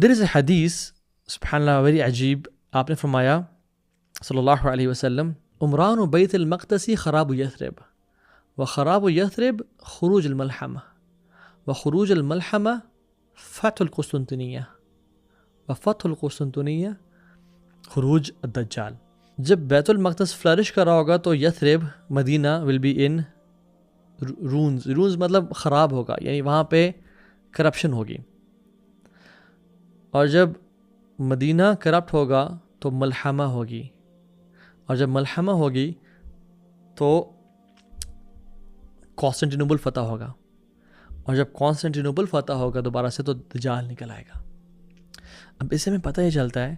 دیر از اے حدیث سبحان اللہ ویری عجیب. آپ نے فرمایا صلی اللہ علیہ وسلم عمران بیت المقدس خراب یثرب و خراب یثرب خروج الملحمہ و خروج الملحمہ فتح القسطنطنیہ و فتح القسطنطنیہ خروج الدجال. جب بیت المقدس فلرش کر رہا ہوگا تو یثرب مدینہ ول بی ان رونز مطلب خراب ہوگا، یعنی وہاں پہ کرپشن ہوگی. اور جب مدینہ کرپٹ ہوگا تو ملحمہ ہوگی، اور جب ملحمہ ہوگی تو کانسٹنٹینوپل فتح ہوگا، اور جب کانسٹنٹینوپل فتح ہوگا دوبارہ سے تو دجال نکل آئے گا. اب اس سے ہمیں پتہ یہ چلتا ہے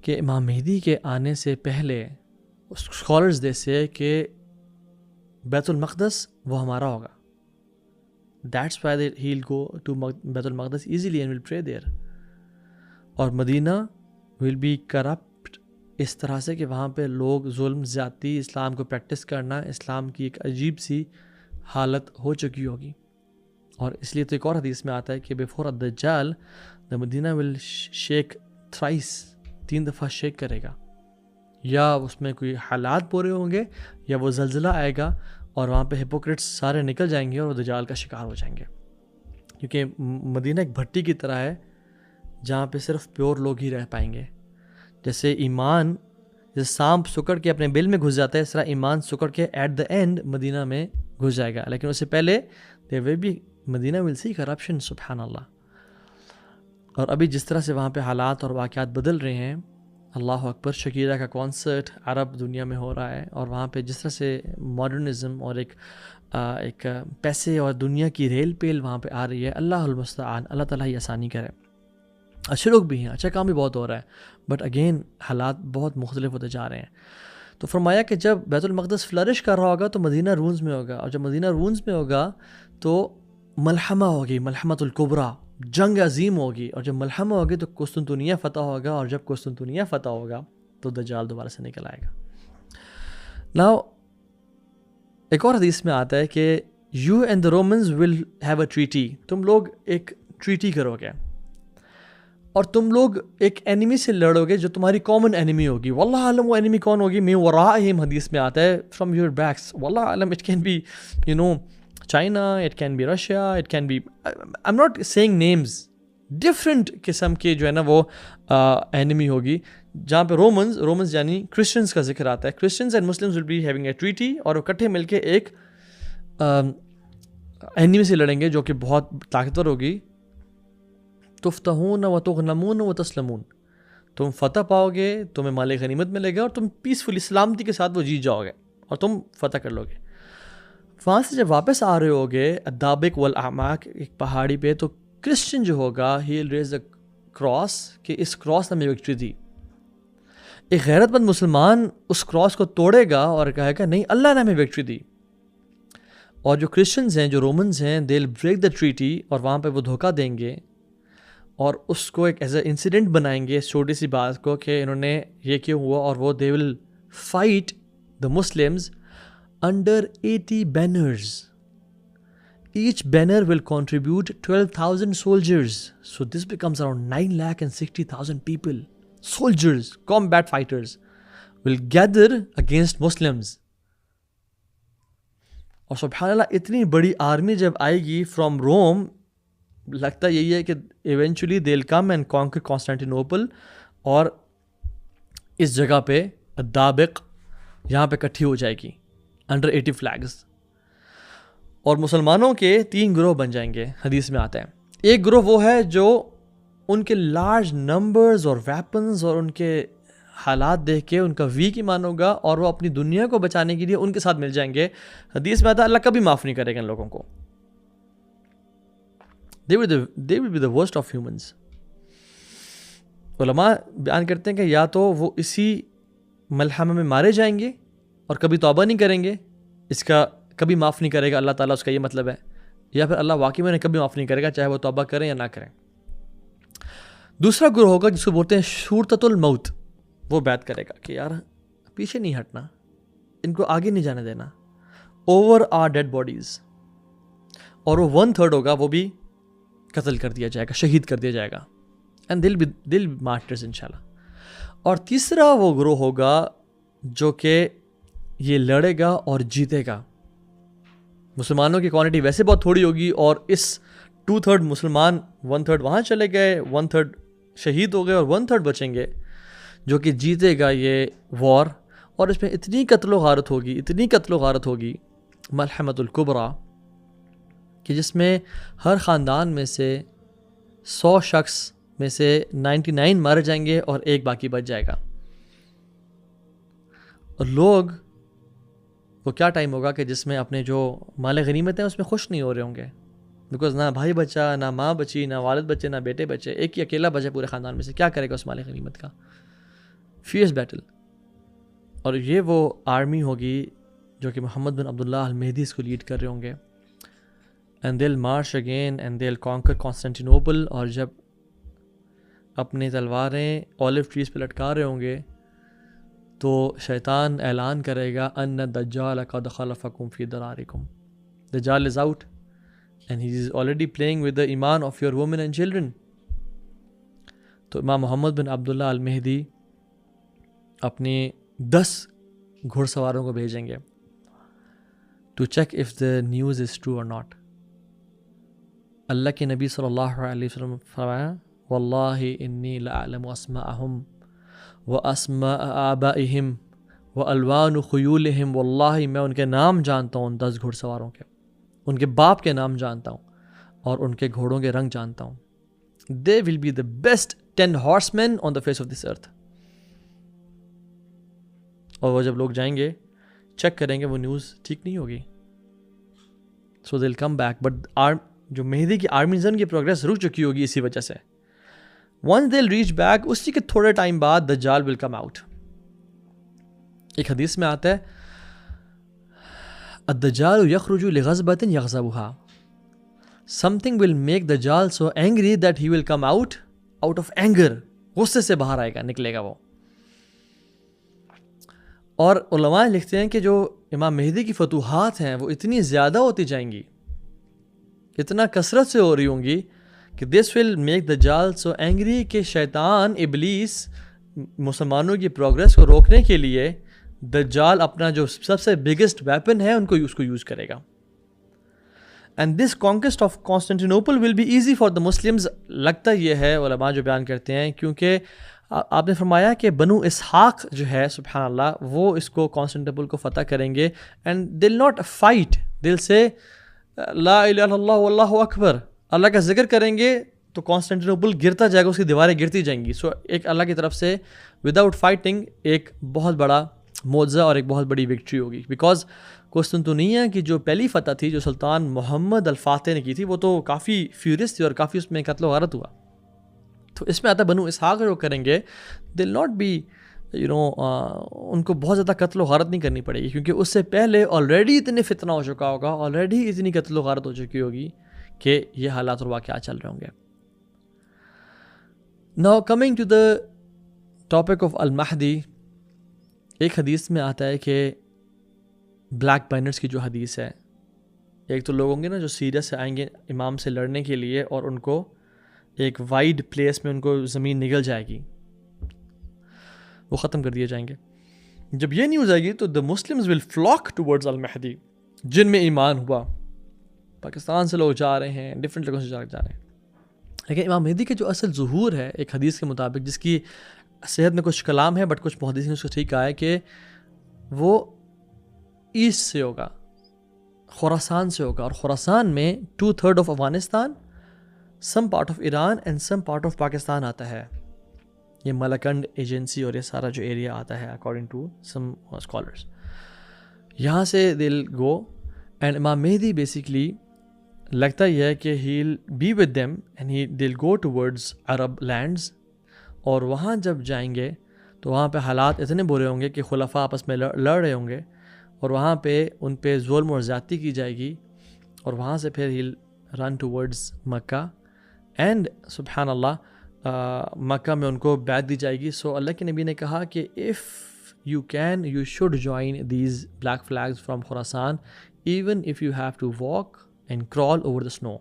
کہ امام مہدی کے آنے سے پہلے اسکالرز دیتے کہ بیت المقدس وہ ہمارا ہوگا. That's why he will go to Bait al-Muqaddas easily and will پرے دیئر. اور مدینہ ول بی کرپٹ اس طرح سے کہ وہاں پہ لوگ ظلم زیادتی اسلام کو پریکٹس کرنا، اسلام کی ایک عجیب سی حالت ہو چکی ہوگی. اور اس لیے تو ایک اور حدیث میں آتا ہے کہ بیفور الدجال دا مدینہ ول شیک تھرائس، 3 دفعہ شیک کرے گا، یا اس میں کوئی حالات پورے ہوں گے یا وہ زلزلہ آئے گا اور وہاں پہ ہپوکریٹس سارے نکل جائیں گے اور وہ دجال کا شکار ہو جائیں گے. کیونکہ مدینہ ایک بھٹی کی طرح ہے جہاں پہ صرف پیور لوگ ہی رہ پائیں گے. جیسے ایمان جیسے سانپ سکڑ کے اپنے بل میں گھس جاتا ہے، اس طرح ایمان سکڑ کے ایٹ دا اینڈ مدینہ میں گھس جائے گا. لیکن اس سے پہلے دے وے بھی مدینہ ول سی کرپشن سبحان اللہ. اور ابھی جس طرح سے وہاں پہ حالات اور واقعات بدل رہے ہیں، اللہ اکبر، شکیرہ کا کانسرٹ عرب دنیا میں ہو رہا ہے، اور وہاں پہ جس طرح سے ماڈرنزم اور ایک پیسے اور دنیا کی ریل پیل وہاں پہ آ رہی ہے. اللہ المستعان، اللہ تعالیٰ ہی آسانی کرے. اچھے لوگ بھی ہیں، اچھا کام بھی بہت ہو رہا ہے، بٹ اگین حالات بہت مختلف ہوتے جا رہے ہیں. تو فرمایا کہ جب بیت المقدس فلرش کر رہا ہوگا تو مدینہ رونز میں ہوگا، اور جب مدینہ رونز میں ہوگا تو ملحمہ ہوگی، ملحمۃ الکبریٰ، جنگ عظیم ہوگی. اور جب ملحمہ ہوگی تو قسطنطنیہ فتح ہوگا، اور جب قسطنطنیہ فتح ہوگا تو دجال دوبارہ سے نکل آئے گا. ناؤ ایک اور حدیث میں آتا ہے کہ you and the Romans will have a treaty, تم لوگ ایک ٹریٹی کرو گے اور تم لوگ ایک اینیمی سے لڑو گے جو تمہاری کامن اینیمی ہوگی. واللہ عالم وہ اینیمی کون ہوگی. من ورائہم حدیث میں آتا ہے فرام یور بیکس. واللہ عالم it can be China, it can be Russia, it can be I am not seeing names, different قسم کے جو ہے نا وہ اینیمی ہوگی. جہاں پہ رومنز یعنی کرسچنس کا ذکر آتا ہے. Christians and Muslims will be having a treaty, اور وہ اکٹھے مل کے ایک اینیمی سے لڑیں گے جو کہ بہت طاقتور ہوگی. تفتحون و تغنمون و تسلمون، تم فتح پاؤ گے، تمہیں مال غنیمت ملے گا، اور تم پیسفلی سلامتی کے ساتھ وہ جیت جاؤ گے اور تم فتح کر لو گے. وہاں سے جب واپس آ رہے ہوگے الدابق والاعماق ایک پہاڑی پہ، تو کرسچن جو ہوگا ہی ول ریز اے کراس، کہ اس کراس نے میری وکٹری دی. ایک غیرت مند مسلمان اس کراس کو توڑے گا اور کہے گا نہیں اللہ نے ہمیں وکٹری دی. اور جو کرسچنز ہیں، جو رومنز ہیں، دے ول بریک دا ٹریٹی، اور وہاں پہ وہ دھوکہ دیں گے اور اس کو ایک ایز اے انسیڈنٹ بنائیں گے، اس چھوٹی سی بات کو کہ انہوں نے یہ کیوں ہوا. اور وہ they will fight the Muslims under 80 banners. Each banner will contribute 12,000 soldiers. So this becomes around 9,60,000 people. Soldiers, combat fighters will gather against Muslims. اور سبحان اللہ اتنی بڑی آرمی جب آئے گی فرام روم، لگتا یہی ہے کہ eventually they will come and conquer Constantinople, اور اس جگہ پہ الدابق یہاں پہ اکٹھی ہو جائے گی انڈر 80 flags. اور مسلمانوں کے 3 گروہ بن جائیں گے حدیث میں آتا ہے. ایک گروہ وہ ہے جو ان کے لارج نمبرز اور ویپنز اور ان کے حالات دیکھ کے ان کا ویک ایمان ہوگا، اور وہ اپنی دنیا کو بچانے کے لیے ان کے ساتھ مل جائیں گے. حدیث میں آتا ہے اللہ کبھی معاف نہیں کرے گا ان لوگوں کو. they will be the worst of humans. علماء بیان کرتے ہیں کہ یا تو وہ اسی ملحمہ میں مارے جائیں گے اور کبھی توبہ نہیں کریں گے، اس کا کبھی معاف نہیں کرے گا اللہ تعالیٰ، اس کا یہ مطلب ہے، یا پھر اللہ واقعی میں انہیں کبھی معاف نہیں کرے گا چاہے وہ توبہ کریں یا نہ کریں. دوسرا گروہ ہوگا جس کو بولتے ہیں شورتۃ الموت، وہ بیعت کرے گا کہ یار پیچھے نہیں ہٹنا، ان کو آگے نہیں جانے دینا، اوور آر ڈیڈ باڈیز. اور وہ 1/3 ہوگا وہ بھی قتل کر دیا جائے گا، شہید کر دیا جائے گا. اینڈ دل مارٹرز انشاءاللہ. اور تیسرا وہ گروہ ہوگا جو کہ یہ لڑے گا اور جیتے گا. مسلمانوں کی کوانٹٹی ویسے بہت تھوڑی ہوگی اور اس 2/3 مسلمان 1/3 وہاں چلے گئے, 1/3 شہید ہو گئے اور 1/3 بچیں گے جو کہ جیتے گا یہ وار. اور اس میں اتنی قتل و غارت ہوگی ملحمۃ الکبریٰ کہ جس میں ہر خاندان میں سے 100 شخص میں سے 99 مارے جائیں گے اور ایک باقی بچ جائے گا. اور لوگ وہ کیا ٹائم ہوگا کہ جس میں اپنے جو مال غنیمت ہیں اس میں خوش نہیں ہو رہے ہوں گے, بیکاز نہ بھائی بچا, نہ ماں بچی, نہ والد بچے, نہ بیٹے بچے, ایک ہی اکیلا بچے پورے خاندان میں سے. کیا کرے گا اس مال غنیمت کا؟ Fierce battle. اور یہ وہ آرمی ہوگی جو کہ محمد بن عبداللہ المہدی اس کو لیڈ کر رہے ہوں گے. اینڈ دل مارچ اگین اینڈ دل کانکر کانسٹینٹینوپل. اور جب اپنی تلواریں اولیو ٹریز پہ لٹکا رہے ہوں گے تو شیطان اعلان کرے گا ان الدجال قد خلفکم فی درارکم. دجال is out and he is already playing with the ایمان of your women and children. تو امام محمد بن عبداللہ المہدی اپنے 10 گھڑ سواروں کو بھیجیں گے to check if the news is true or not. اللہ کے نبی صلی اللہ علیہ وسلم فرمایا واللہ انی لأعلم اسماءہم واسماء آبائہم والوان خیولہم. واللہ میں ان کے نام جانتا ہوں 10 گھڑ سواروں کے, ان کے باپ کے نام جانتا ہوں اور ان کے گھوڑوں کے رنگ جانتا ہوں. They will be the best 10 horsemen on the face of this earth. اور وہ جب لوگ جائیں گے چیک کریں گے وہ نیوز ٹھیک نہیں ہوگی. So they'll come back. But جو مہدی کی آرمی زن کی پروگریس رک چکی ہوگی اسی وجہ سے. Once they'll reach back, اسی کے تھوڑے ٹائم بعد دجال will come out. ایک حدیث میں آتا ہے الدجال یخرج لغزبۃ یغزبها. Something will make Dajjal so angry that he will come out of anger. غصے سے باہر آئے گا, نکلے گا وہ. اور علماء لکھتے ہیں کہ جو امام مہدی کی فتوحات ہیں وہ اتنی زیادہ ہوتی جائیں گی, اتنا کثرت سے ہو رہی ہوں گی کہ this will make Dajjal so angry کہ شیطان ابلیس مسلمانوں کی پروگریس کو روکنے کے لیے دجال اپنا جو سب سے بگسٹ ویپن ہے اس کو یوز کرے گا. And this conquest of Constantinople will be easy for the Muslims. لگتا یہ ہے علماء جو بیان کرتے ہیں کیونکہ آپ نے فرمایا کہ بنو اسحاق جو ہے سبحان اللہ وہ اس کو کانسٹینٹینوپل کو فتح کریں گے. اینڈ دل ناٹ فائٹ, دل سے لا الہ الا اللہ واللہ اکبر اللہ کا ذکر کریں گے تو کانسٹینٹینوپل گرتا جائے گا, اس کی دیواریں گرتی جائیں گی. سو ایک اللہ کی طرف سے وداؤٹ فائٹنگ ایک بہت بڑا معجزہ اور ایک بہت بڑی وکٹری ہوگی. بیکاز قسطنطنیہ کی جو پہلی فتح تھی جو سلطان محمد الفاتح نے کی تھی وہ تو کافی فیورس تھی اور کافی اس میں قتل و غارت ہوا. تو اس میں آتا بنو اسحاق جو کریں گے دل ناٹ بی ان کو بہت زیادہ قتل و غارت نہیں کرنی پڑے گی کیونکہ اس سے پہلے آلریڈی اتنے فتنہ ہو چکا ہوگا, آلریڈی اتنی قتل و غارت ہو چکی ہوگی کہ یہ حالات اور واقعات چل رہے ہوں گے. Now coming to the topic of المہدی, ایک حدیث میں آتا ہے کہ بلیک بینرز کی جو حدیث ہے, ایک تو لوگ ہوں گے نا جو سیریا سے آئیں گے امام سے لڑنے کے لیے اور ان کو ایک وائڈ پلیس میں ان کو زمین نگل جائے گی, وہ ختم کر دیے جائیں گے. جب یہ نیوز آئے گی تو the Muslims will flock towards المہدی, جن میں ایمان ہوا. پاکستان سے لوگ جا رہے ہیں, ڈفرینٹ جگہوں سے جا رہے ہیں. لیکن امام مہدی کے جو اصل ظہور ہے ایک حدیث کے مطابق, جس کی صحت میں کچھ کلام ہے بٹ کچھ محدثین نے اس کو ٹھیک کہا ہے کہ وہ ایسٹ سے ہوگا, خراسان سے ہوگا. اور خراسان میں 2/3 of Afghanistan, some part of Iran and some part of Pakistan آتا ہے. یہ ملکنڈ ایجنسی اور یہ سارا جو ایریا آتا ہے اکارڈنگ ٹو سم اسکالرس, یہاں سے دل گو. اینڈ امام مہدی بیسکلی لگتا یہ ہے کہ he'll be with them and they'll go towards Arab lands. اور وہاں جب جائیں گے تو وہاں پہ حالات اتنے برے ہوں گے کہ خلفاء آپس میں لڑ رہے ہوں گے اور وہاں پہ ان پہ ظلم اور زیادتی کی جائے گی. اور وہاں سے پھر he'll run towards Mecca and سبحان اللہ مکہ میں ان کو بیعت دی جائے گی. سو اللہ کے نبی نے کہا کہ if you can you should join these black flags from Khorasan even if you have to walk and crawl over the سنو.